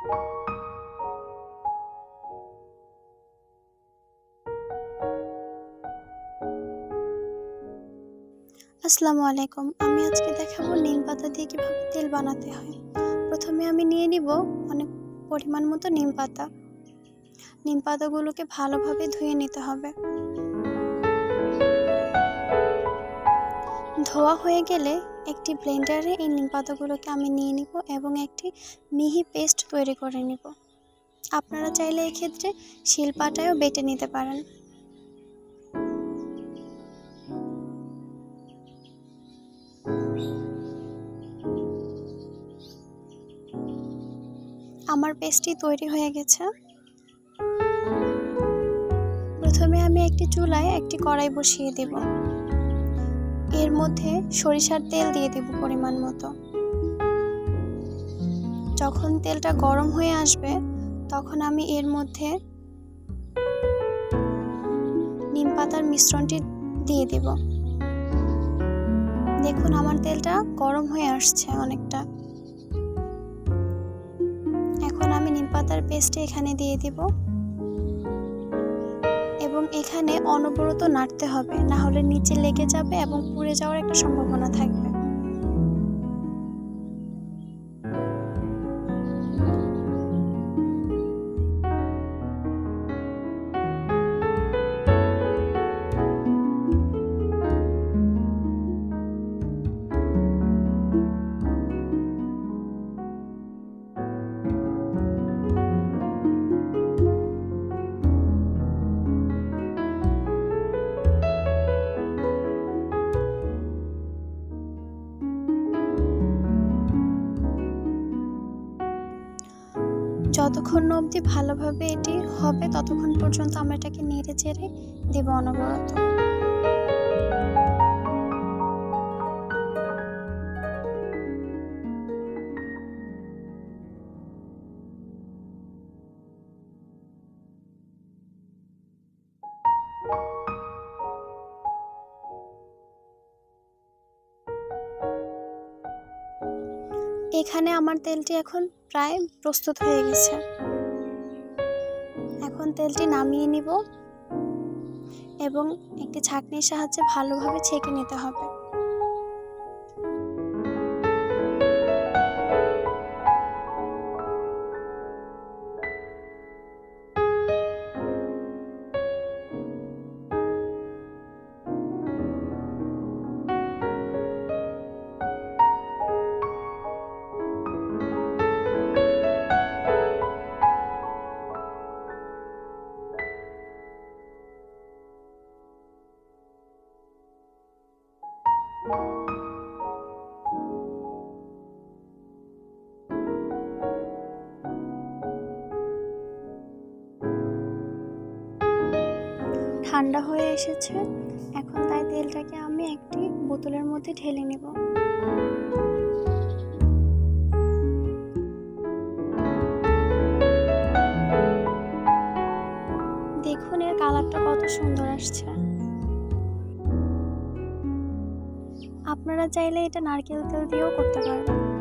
আসসালামু আলাইকুম। আমি আজকে দেখাবো নিম পাতা দিয়ে কিভাবে তেল বানাতে হয়। প্রথমে আমি নিয়ে নিব অনেক পরিমাণ মতো নিম পাতা। নিম পাতাগুলোকে ভালোভাবে ধুয়ে নিতে হবে। ধোয়া হয়ে গেলে একটি ব্লেন্ডারে এই নিম পাতাগুলোকে আমি নিয়ে নিব এবং একটি মিহি পেস্ট তৈরি করে নিব। আপনারা চাইলে এক্ষেত্রে শিলপাটায়ও বেটে নিতে পারেন। আমার পেস্টটি তৈরি হয়ে গেছে। প্রথমে আমি একটি চুলায় একটি কড়াই বসিয়ে দেব। এর মধ্যে সরিষার তেল দিয়ে দেব পরিমাণ মতো। যখন তেলটা গরম হয়ে আসবে তখন আমি এর মধ্যে নিম পাতার মিশ্রণটি দিয়ে দেব। দেখুন আমার তেলটা গরম হয়ে আসছে অনেকটা। এখন আমি নিম পাতার পেস্টটি এখানে দিয়ে দেব এবং এখানে অনবরত নাড়তে হবে, না হলে নিচে লেগে যাবে এবং পুড়ে যাওয়ার একটা সম্ভাবনা থাকবে। যতক্ষণ না অবধি ভালোভাবে এটি হবে ততক্ষণ পর্যন্ত আমরা এটাকে নেড়ে চেড়ে দেব অনবরত। এখানে আমার তেলটি এখন প্রায় প্রস্তুত হয়ে গেছে। এখন তেলটি নামিয়ে নিব এবং একটি ছাঁকনির সাহায্যে ভালোভাবে ছেঁকে নিতে হবে। ঠান্ডা হয়ে এসেছে, এখন তাই তেলটাকে আমি একটি বোতলের মধ্যে ঢেলে নেব। দেখুন এর কালারটা কত সুন্দর আসছে। আপনারা চাইলে এটা নারকেল তেল দিয়েও করতে পারবেন।